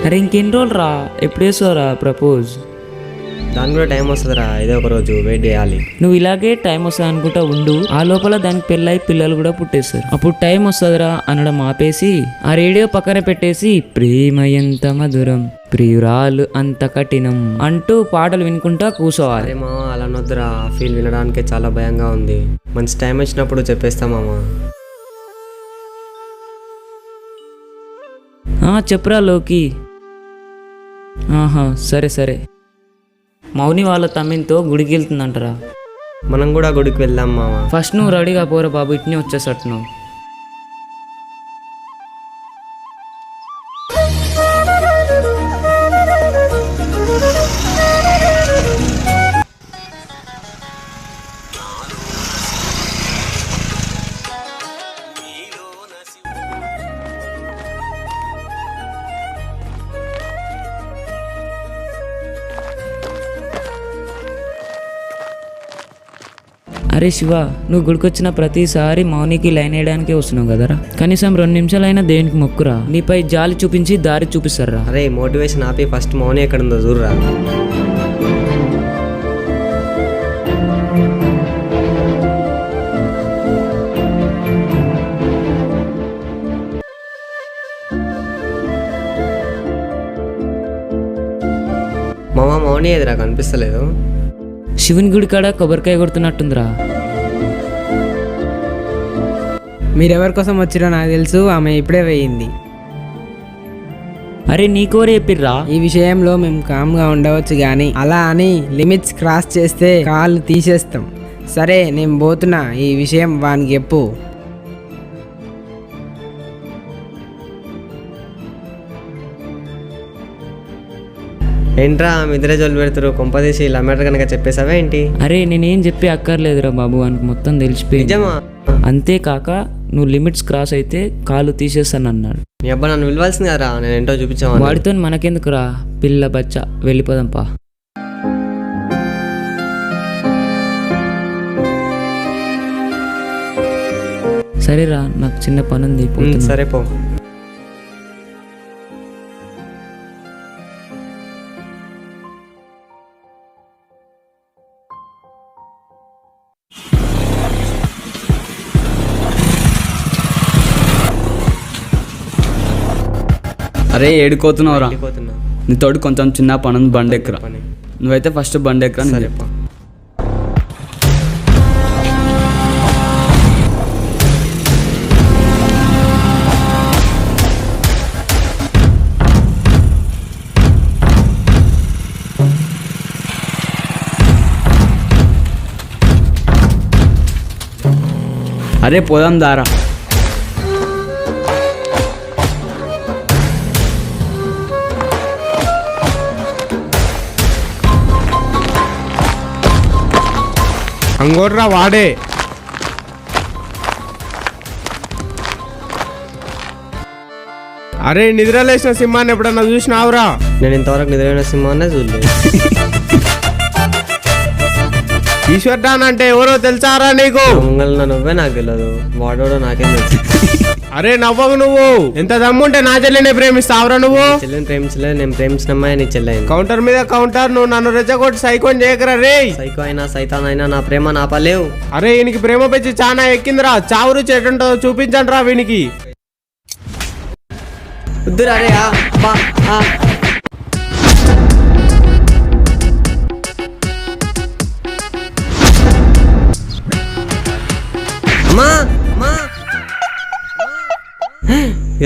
అరే ఇంకెన్ని రోజులు రా, ఎప్పుడు వేసుకోరా ప్రపోజ్? దానికి కూడా టైం వస్తుందిరా, ఏదో ఒక రోజు వెయిట్ చేయాలి. నువ్వు ఇలాగే టైం వస్తుంది అనుకుంటా ఉండు, ఆ లోపల దానికి పెళ్ళై పిల్లలు కూడా పుట్టేస్తారు. అప్పుడు టైం వస్తుందిరా అనడం ఆపేసి ఆ రేడియో పక్కన పెట్టేసి ప్రేమ ఎంత మధురం ప్రియురాలు అంత కఠినం అంటూ పాటలు వినుకుంటా కూర్చోవాలి. అరే మామ అలా అనొద్దురా, ఫీల్ వినడానికే చాలా భయంగా ఉంది. మంచి టైం వచ్చినప్పుడు చెప్పేస్తా మామ. చెప్పురా లోకి. ఆహా సరే సరే. మౌని వాళ్ళ తమ్మితో గుడికి వెళ్తుందంటరా. మనం కూడా గుడికి వెళ్దాం మామ. ఫస్ట్ నువ్వు రెడీగా పోరా బాబు, ఇట్నే వచ్చేసట్టు నువ్వు. అరే శివ, నువ్వు గుడికొచ్చిన ప్రతిసారి మౌనికి లైన్ వేయడానికే వస్తున్నావు కదరా, కనీసం 2 నిమిషాలైనా దేనికి మొక్కురా, నీపై జాలి చూపించి దారి చూపిస్తారా. అరే మోటివేషన్ ఆపి ఫస్ట్ మౌని ఎక్కడుందో చూడరా. మామ మౌని ఎదురా కనిపిస్తలేదు. శివుని గుడి కాడ కొబ్బరికాయ కొడుతున్నట్టుందిరా. మీరెవరి కోసం వచ్చిరో నాకు తెలుసు, ఆమె ఇప్పుడే వేయింది. అరే నీకోరే చెప్పిర్రా? ఈ విషయంలో మేము కామ్గా ఉండవచ్చు కానీ అలా అని లిమిట్స్ క్రాస్ చేస్తే కాళ్ళు తీసేస్తాం. సరే నేను పోతున్నా, ఈ విషయం వానికి చెప్పు. ఏంట్రా మిద్రే జోలు పెడతారు, కొంపదీసి ఇలా మ్యాటర్ కనుక చెప్పేసావా ఏంటి? అరే నేనేం చెప్పి అక్కర్లేదురా బాబు, వానికి మొత్తం తెలిసిపోయింది. నిజమా? అంతేకాక నువ్వు లిమిట్స్ క్రాస్ అయితే కాళ్ళు తీసేస్తాను అన్నాడు. నీ అబ్బా నన్ను పిలవాల్సింది కదరా, నేను ఏంటో చూపించాను. వాడితో మనకెందుకురా, పిల్ల బచ్చ, వెళ్ళిపోదాంపా. సరేరా, నాకు చిన్న పని ఉంది. సరే పో. అరే ఏడుకోతున్నావురా? వెళ్ళిపోతున్నా. నీతోటి కొంచెం చిన్న పని ఉంది, బండి ఎక్కరా. పని. నువ్వైతే ఫస్ట్ బండి ఎక్కరా. సరే పో. అరే పోదాం దారా. అంగోర్రా వాడే. అరే నిద్రలేసిన సింహాన్ని ఎప్పుడన్నా చూసినావురా? నేను ఇంతవరకు నిద్రైన సింహాన్నే చూడలేదు. ఈశ్వర్ డాన్ అంటే ఎవరో తెలుసారా నీకు? ముంగల్ నువ్వే నాకు తెలియదు, వాడోడో నాకేం తెలుసు. అరే నవ్వకు నువ్వు, ఎంత దమ్ముంటే నా చెల్లిని ప్రేమిస్తావురా నువ్వు? చెల్లిని ప్రేమించలేదు, నేను ప్రేమించిన అమ్మాయి నీ చెల్లె. కౌంటర్ మీద కౌంటర్, నువ్వు నన్ను రెచ్చగొట్టి సైకోని చేయకరా రే. సైకో అయినా సైతాన్ అయినా నా ప్రేమ నాపలేవు. అరే వీనికి ప్రేమ పెంచి చాలా ఎక్కిందిరా, చావు రుచి ఎటుంటో చూపించండి రా వీనికి. వద్దురా రే.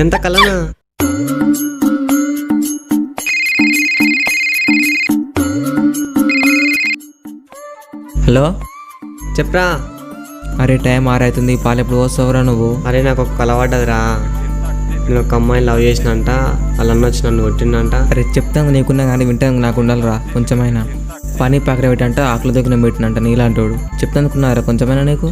ఎంత కలనా? హలో చెప్పరా. అరే టైం 6 అవుతుంది, పాలు ఎప్పుడు వస్తావురా నువ్వు? అరే నాకు ఒక కల పడ్డదిరా, నేను ఒక అమ్మాయిని లవ్ చేసినంట, వాళ్ళ అన్న వచ్చి నన్ను కొట్టిందంట. అరే చెప్తాను నీకున్నా కానీ వింటాను నాకు ఉండాలిరా కొంచెమైనా. పని పక్కన పెట్టంట, ఆకుల దగ్గర పెట్టినంట నీలాంటోడు. చెప్తానుకున్నారా కొంచెమైనా నీకు?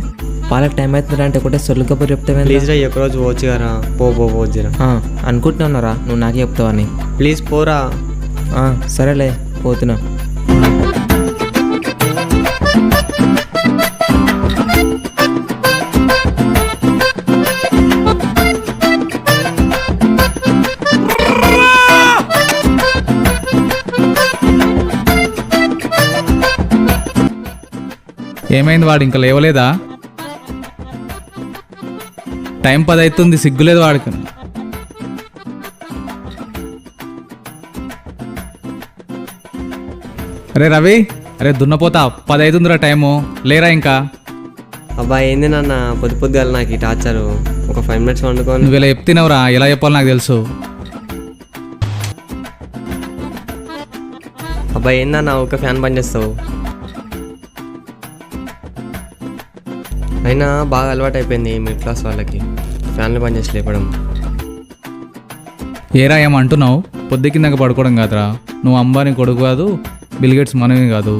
పాలకు టైం అవుతుందా అంటే ఒకటే సొల్లుకపోయి చెప్తావే. ప్లీజ్ రా, ఒకరోజు పోవచ్చు కదా. పోరా. అనుకుంటున్నావురా నువ్వు నాకే చెప్తావని? ప్లీజ్ పోరా. సరేలే పోతున్నా. ఏమైంది వాడు ఇంకా లేవలేదా? టైం 10 అవుతుంది, సిగ్గులేదు వాడికి. అరే రవి, అరే దున్నపోతా, 10 అవుతుందిరా టైము, లేరా ఇంకా? అబ్బా ఏంది నాన్న పొద్దుగా నాకు ఈ టార్చరు. ఒక 5 మినిట్స్ వండుకొని. నువ్వు ఇలా చెప్తున్నావురా, ఎలా చెప్పాలో నాకు తెలుసు. అబ్బా ఏందన్నా ఒక ఫ్యాన్ బంద్ చేస్తావు? అయినా బాగా అలవాటు అయిపోయింది మిడిల్ క్లాస్ వాళ్ళకి ఫ్యాన్లు బంద్ చేసి లేపడం. ఏరా ఏమంటున్నావు? పొద్దు కిందక పడుకోవడం కాదురా, నువ్వు అంబానీ కొడుకు కాదు, బిల్గేట్స్ మనవి కాదు.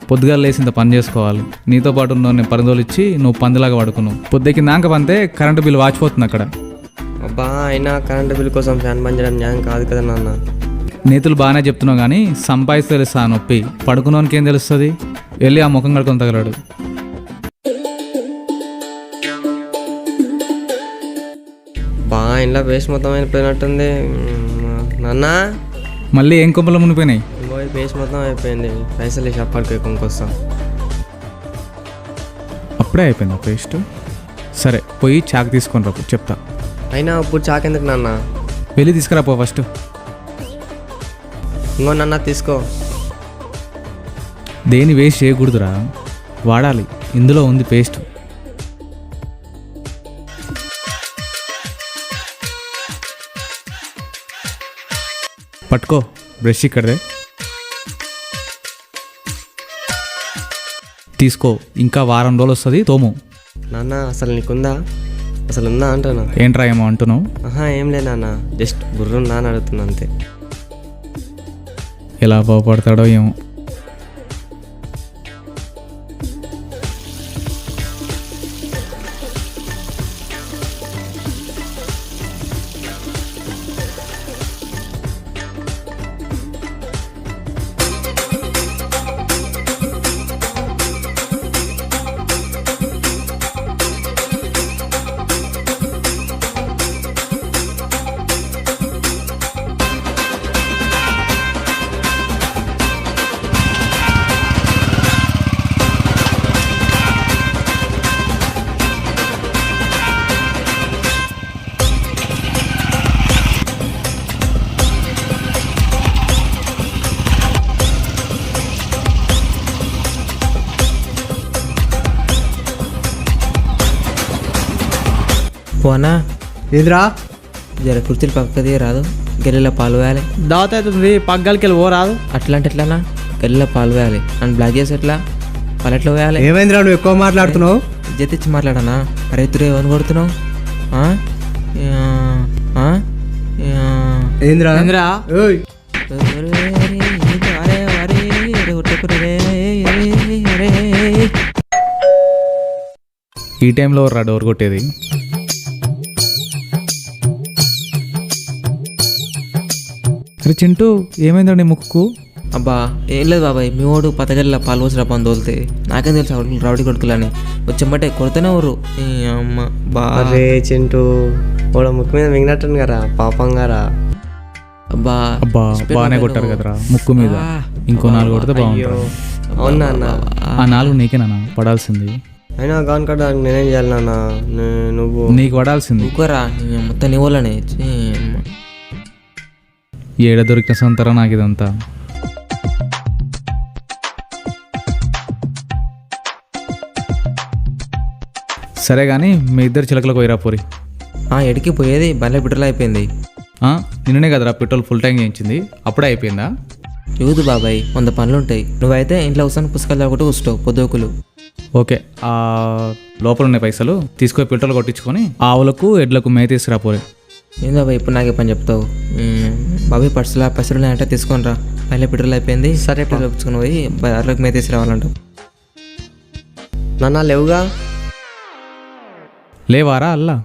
పొద్దుగా లేసి ఇంత పని చేసుకోవాలి. నీతో పాటు నేను పరిదోలిచ్చి నువ్వు పందిలాగా పడుకున్నావు. పొద్దుకిందాక పంతే కరెంటు బిల్లు వాచిపోతుంది అక్కడ. అబ్బా అయినా కరెంటు బిల్ కోసం ఫ్యాన్ బంద్ చేయడం న్యాయం కాదు కదా నాన్న. నీతులు బాగానే చెప్తున్నావు కానీ సంపాదిస్తే తెలుస్తా నొప్పి. పడుకున్నోనికి ఏం తెలుస్తుంది? వెళ్ళి ఆ ముఖం కడుకొని తగలడు. బాగా ఇంట్లో పేస్ట్ మొత్తం అయిపోయినట్టుంది నాన్న. మళ్ళీ ఏం కొంపలు మునిపోయినాయి? పోయి పేస్ట్ మొత్తం అయిపోయింది. పైసలు వేసి అప్పటికి కొనుక్కొస్తా. అప్పుడే అయిపోయింది పేస్ట్. సరే పోయి చాకు తీసుకొని రా, చెప్తా. అయినా ఇప్పుడు చాకెందుకు నాన్న? వెళ్ళి తీసుకురా పో ఫస్ట్. ఇంకో నాన్న తీసుకో. దేని వేస్ట్ చేయకూడదురా, వాడాలి. ఇందులో ఉంది పేస్ట్. పట్టుకో, బ్రష్ ఇక్కడదే తీసుకో. ఇంకా వారం రోజులు వస్తుంది, తోము. నాన్న అసలు నీకుందా? అసలు ఉందా అంటున్నా. ఏంట్రా ఏమో అంటున్నావు? ఆహా ఏం లేదు నాన్న, జస్ట్ బుర్రుందా అని అడుగుతున్నా అంతే. ఎలా బాగుపడతాడో ఏమో. పోనా ఇదిరా జర కుర్చీలు పక్కది రాదు, గెల్లిలో పాలు వేయాలి. దావత అవుతుంది, పగ్గాలకి వెళ్ళి రాదు. అట్లా అంటే ఎట్లా? గెల్లిలో పాలు వేయాలి. నన్ను బ్లాక్ చేసి ఎట్లా? పాలు ఎట్లా వేయాలి? ఏమైందిరా నువ్వు ఎక్కువ మాట్లాడుతున్నావు? ఇజ్జత్ ఇచ్చి మాట్లాడనా? అరే ఇద్దరు ఏమని కొడుతున్నావు? ఏంద్రా ఓయ్ ఈ టైంలో రా డోర్ కొట్టేది. అరే చింటూ, ఏమైందండి ముక్కు? అబ్బా ఏం లేదు బాబాయ్, మీ వాడు పతగల్లా పాలు పోసిన పని తోలితే నాకేం తెలుసు రౌడీ కొడుకులని వచ్చమ్మటే కొడుతూనే ఊరు. అమ్మ బా అరే చింటూ ఓడ ముక్కు మీద మింగినట్టుంది కదా పాపం గారా. అబ్బా అబ్బా బాగానే కొట్టారు కదరా ముక్కు మీద. ఇంకో 4 కొడితే బాగుంటుంది. అవునా అన్న? ఆ 4 నీకేనా పడాల్సింది? అయినా గాన్ కట్ట నేనేం చేయాలి నాన్న? నువ్వు నీకు పడాల్సింది. ఇంకోరా మొత్తం నీ వాళ్ళనే. ఏడ దొరికిన సొంతరా నాకు ఇదంతా. సరే కానీ మీ ఇద్దరు చిలకలకు పోయిరా పోరి. ఎడికి పోయేది బండ్ల పెట్రోల్ అయిపోయింది. నిన్ననే కదరా పెట్రోల్ ఫుల్ ట్యాంక్ చేయించింది, అప్పుడే అయిపోయిందా? చూదు బాబాయ్ 100 పనులు ఉంటాయి. నువ్వైతే ఇంట్లో కూర్చొని పుస్తకాలు ఒకటి కూర్చోవు పొద్దుకులు. ఓకే, ఆ లోపల ఉన్నాయి పైసలు తీసుకొని పెట్రోల్ కొట్టించుకొని ఆవులకు ఎడ్లకు మేత తీసుకురా పోరే. ఏంది బాబాయ్ ఇప్పుడు నాకే పని చెప్తావు? బాబాయ్ పైసలు అంటే తీసుకొని రా, బండ్ల పెట్రోల్ అయిపోయింది. సరే పెట్టుకుని పోయి బర్రెలకు మేత తీసి రావాలంటావు. నాన్న లేవుగా? లేవారా అల్లా?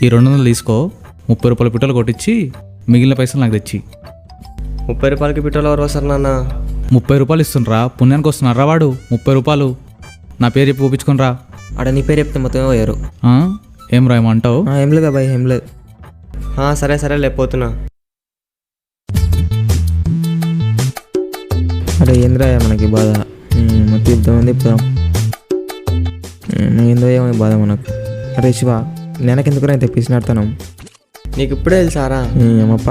ఈ 200 తీసుకో, 30 రూపాయల పెట్రోల్ కొట్టించి మిగిలిన పైసలు నాకు తెచ్చి. 30 రూపాయలకి పెట్రోల్ ఎవరు వస్తారు నాన్న? 30 రూపాయలు ఇస్తుండ్రా, పుణ్యానికి వస్తున్నారా వాడు? 30 రూపాయలు నా పేరు చెప్పి చూపించుకుని రా. ఆడ నీ పేరు చెప్తే మొత్తమే పోయారు. ఏం రా ఏమంటావు? ఏం లేదు బాబాయ్, ఏం లేదు. సరే సరే లేకపోతున్నా. అరే ఏంద్రా మనకి బాధ, తిప్పుదాం ఏందో ఏమో ఈ బాధ మనకు. అరే శివ, నెనకెందుకు రా ఇంత పిసినాడుతాను? నీకు ఇప్పుడే తెలుసారా? ఏమప్ప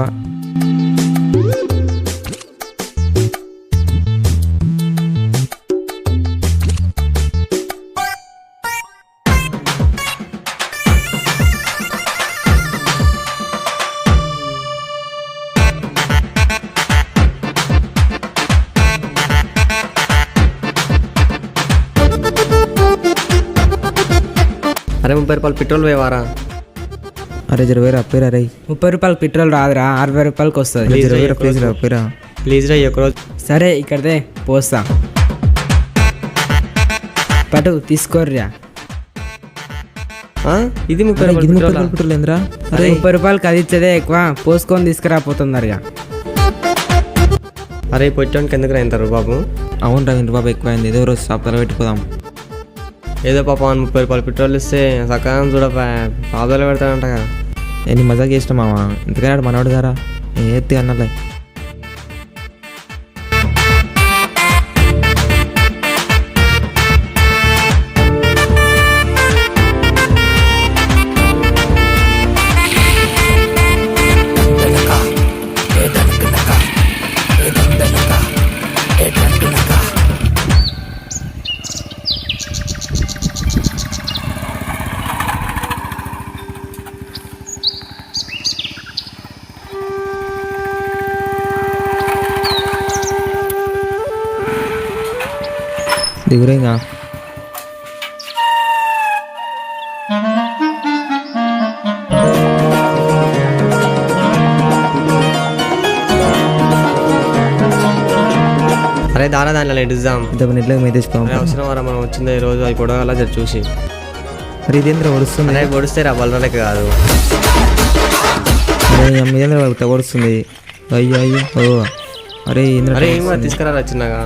అరే 30 రూపాయలు పెట్రోల్ పోయేవారా? అరే జరవేరా పేరా రే 30 రూపాయలు పెట్రోల్ రాదురా, 60 రూపాయలకి వస్తుంది. జరవేరా ప్లీజ్ రా పేరా. ప్లీజ్ రా, ఒకరోజు సరే ఇక్కడదే పోస్తా, పటు తీసుకోర్రా. ఇది 30 రూపాయలు పెట్రోలా? పెట్రోల్ ఏంద్రా? అరే 30 రూపాయలకి అది ఇచ్చేదే ఎక్కువ, పోసుకొని తీసుకురాపోతున్నారుగా. అరే పొట్టోనికి ఎందుకు రా ఇంత బాబు? అవునరా, ఇంటి బాబు ఎక్కువైంది, ఏదో రోజు షాప్లో పెట్టుకోదాం. ఏదో పాప 30 రూపాయలు పెట్రోల్ ఇస్తే సకాలం చూడపా పాదాలు పెడతాడంటగా. ఎన్ని మజాక్ చేసిన మావా, ఇంతకన్నా మనవాడు గారా ఎత్తి అన్నలే. దిగురేగా అరే దారా దానిలో ఇద్దాం. ఇంత నెట్లో మీద తెచ్చుకోం. అరే అవసరం వారా, మనం వచ్చింది ఈ రోజు అవి పొడవాలా జర చూసి. అరే ఇదేంద్ర వడుస్తుంది? అరే పొడిస్తే రా బలరాలే కాదు. అరే మీదేంద్ర వడుస్తుంది? అయ్యో అయ్యో ఓ. అరే అరే ఏమో తీసుకురా చిన్నగా.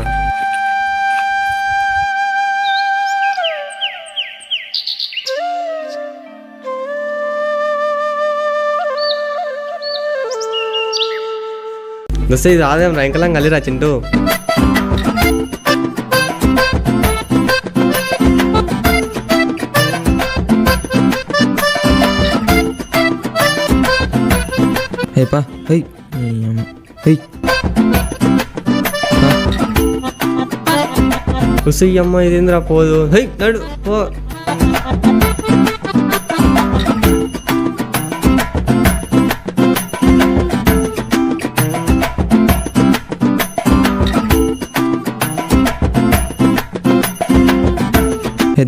దోస్తే ఇది రాదేం రా, ఇంకలా కలిరా చింటూ. హేపా హై హై కుసి అమ్మ ఇదేంద్రా పోదు. హై నడు పో.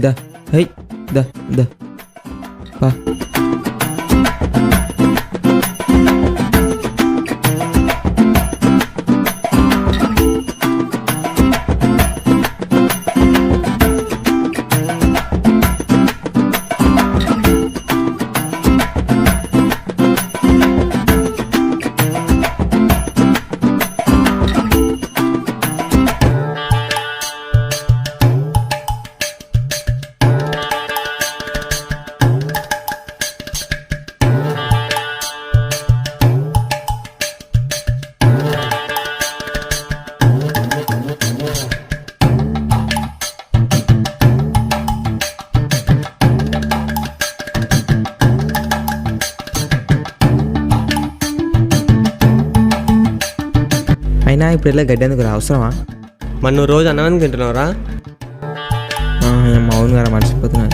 దా హై దా దా పా. అయినా ఇప్పుడు ఇలా గడ్డి ఎందుకు రా, అవసరమా? మరి నువ్వు రోజు అన్నం తింటున్నావురా? అవును కదా మర్చిపోతున్నా.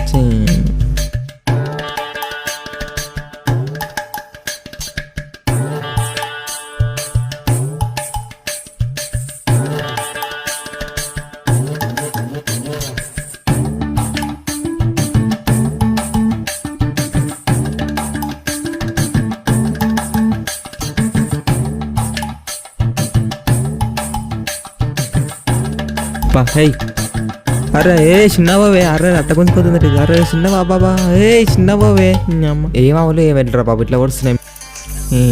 హై అరే ఏ చిన్నబావే, అరే అట్ట గుంజుకోతుంది. అరే చిన్నవా బాబా, ఏ చిన్నబావే. అమ్మ ఏమావులు ఏ వెళ్ళరా బాబు, ఇట్లా వస్తున్నాయి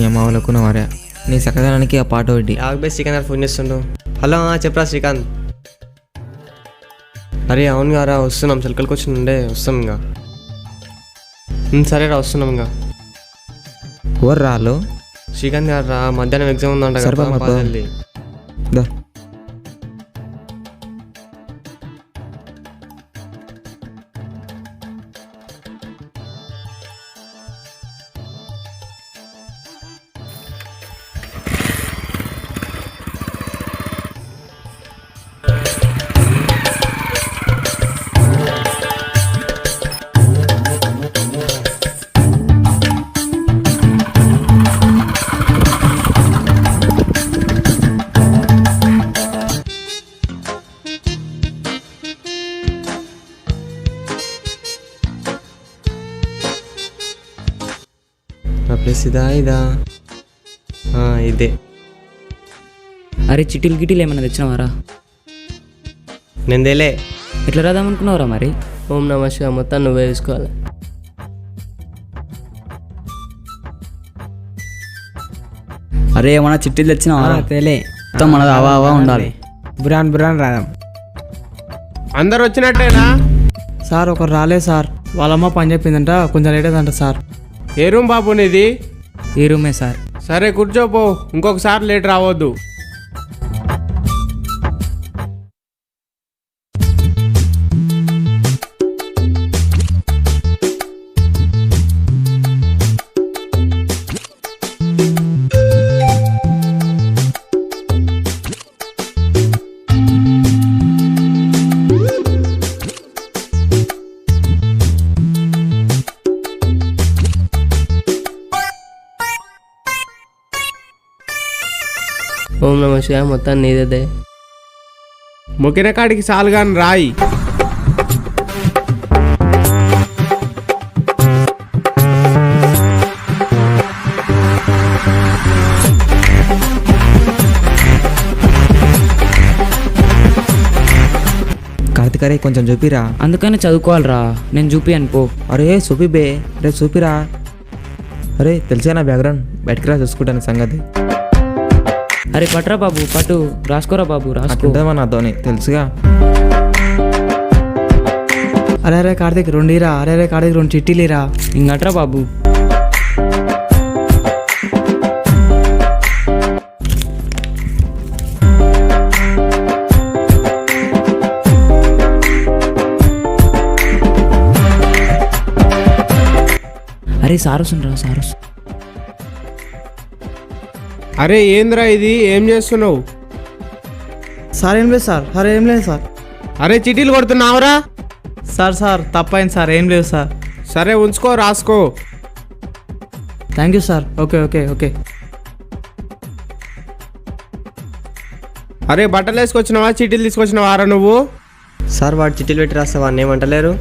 అమ్మవులకున్నావారే. నీ చక్కదనానికి ఆ పాట ఒకటి. యాభై శ్రీకాంత్ ఫోన్ చేస్తుండు. హలో చెప్పరా శ్రీకాంత్. అరే అవును గారా, వస్తున్నాం, చిలకలకి వచ్చి ఉండే వస్తాం ఇంకా. సరేరా వస్తున్నాం ఇంకా. ఎవరు రాలో? శ్రీకాంత్ గారు రా, మధ్యాహ్నం ఎగ్జామ్ ఉందంట సరే కదా, బాబా. జల్దీ. దా ప్లస్ ఇదా ఇదే. అరే చిటిల్ గిటిల్ ఏమైనా తెచ్చినావారా? నేను తేలే. ఎట్లా రాదామనుకున్నావురా మరి? ఓం నమ శివాయ మొత్తం నువ్వే వేసుకోవాలి. అరే ఏమన్నా చిట్టీలు తెచ్చినావా? తెలే మొత్తం మనది అవా ఉండాలి. బురాన్ బురాన్ రాదాం. అందరు వచ్చినట్టేనా? సార్ ఒకరు రాలేదు సార్, వాళ్ళమ్మ పని చెప్పిందంట, కొంచెం లేట్ అయిందంట సార్. ఏ రూమ్ బాబు నీది? ఈ రూమే సార్. సరే కూర్చోపో, ఇంకొకసారి లేట్ రావద్దు. ఓం నమ శివాయ మొత్తం నీదే. మొక్కిన కాడికి సాలుగాని రాయి. కార్తిక్ అరే కొంచెం చూపిరా. అందుకనే చదువుకోవాలిరా, నేను చూపి అనుకో. అరే చూపి బే, రే చూపిరా. అరే తెలిసా నా బ్యాక్గ్రౌండ్, బయటకు రా చూసుకుంటాను సంగతి. అరే పట్రా బాబు, పట్టు రాసుకోరా బాబు, రాసుకో. అట్టుంటా నాతోని తెలుసుగా. అరే కార్తీక్ రెండురా, అరే కార్తీక్ రెండు చిట్టీలేరా. ఇంకట్రా బాబు. అరే సారసునరా సారసు. అరే ఏంద్రా ఇది, ఏం చేస్తున్నావు? సార్ ఏం లేదు సార్, అరే ఏం లేదు సార్. అరే చిటీలు కొడుతున్నావురా? సార్ తప్పైంది సార్, ఏం లేదు సార్. సరే ఉంచుకో, రాసుకో. Thank you sir. ఓకే. అరే బట్టలు వేసుకొచ్చినావా, చీటీలు తీసుకొచ్చినావారా నువ్వు? సార్ వాడు చిట్టీలు పెట్టి రాస్తే వాడిని ఏమంటలేరు?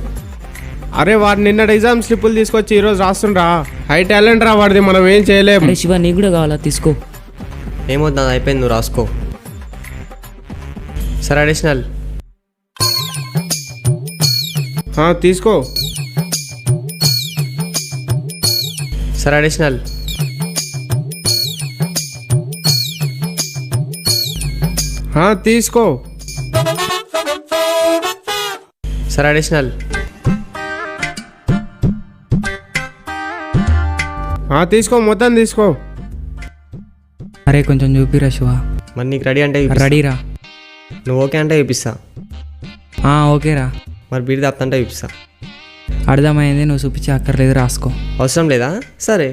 అరే వాడు నిన్న ఎగ్జామ్ స్లిప్పులు తీసుకొచ్చి ఈరోజు రాస్తుండ్రా. హై టాలెంట్ రా వాడిది, మనం ఏం చేయలేము. అరే శివ నీకు కూడా కావాలా? తీసుకో. ఏమొద్దు, అది అయిపోయింది, నువ్వు రాసుకో. Sir additional. తీసుకో. Sir additional. తీసుకో. Sir additional. తీసుకో, మొత్తం తీసుకో. అరే కొంచెం చూపిరా శివ. మరి నీకు రెడీ అంటే చూపిస్తా. రెడీరా? నువ్వు ఓకే అంటే చూపిస్తా. ఓకేరా. మరి బీడి తప్పుతుంటే చూపిస్తా. అర్థమైంది, నువ్వు చూపించి అక్కర్లేదు, రాసుకో. అవసరం లేదా? సరే.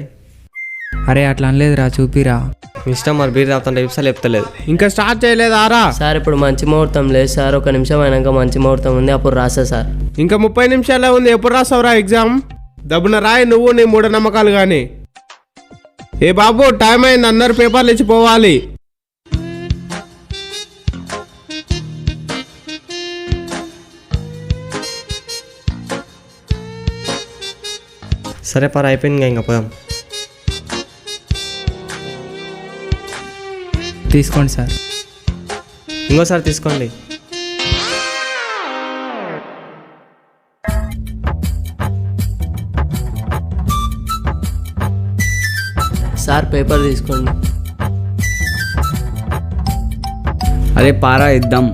అరే అట్లా అనలేదురా, చూపిరా. మీ ఇష్టం, మరి బీడి తప్పుతుంటే చూపిస్తా, లేపుతలేదు. ఇంకా స్టార్ట్ చేయలేదారా? సార్ ఇప్పుడు మంచి ముహూర్తం లేదు సార్, ఒక నిమిషం అయినాక మంచి ముహూర్తం ఉంది, అప్పుడు రాసా సార్. ఇంకా 30 నిమిషాలే ఉంది, ఎప్పుడు రాసావురా ఎగ్జామ్? దబ్బున రాయి నువ్వు, నీ మూఢనమ్మకాలు కానీ. ఏ బాబు టైం అయింది, అందరు పేపర్లు ఇచ్చి పోవాలి. సరే పర అయిపోయింది, ఇంకా పోదాం. తీసుకోండి సార్. ఇంకోసారి తీసుకోండి. సార్ పేపర్ తీసుకోండి. అరే పారా ఇద్దాం.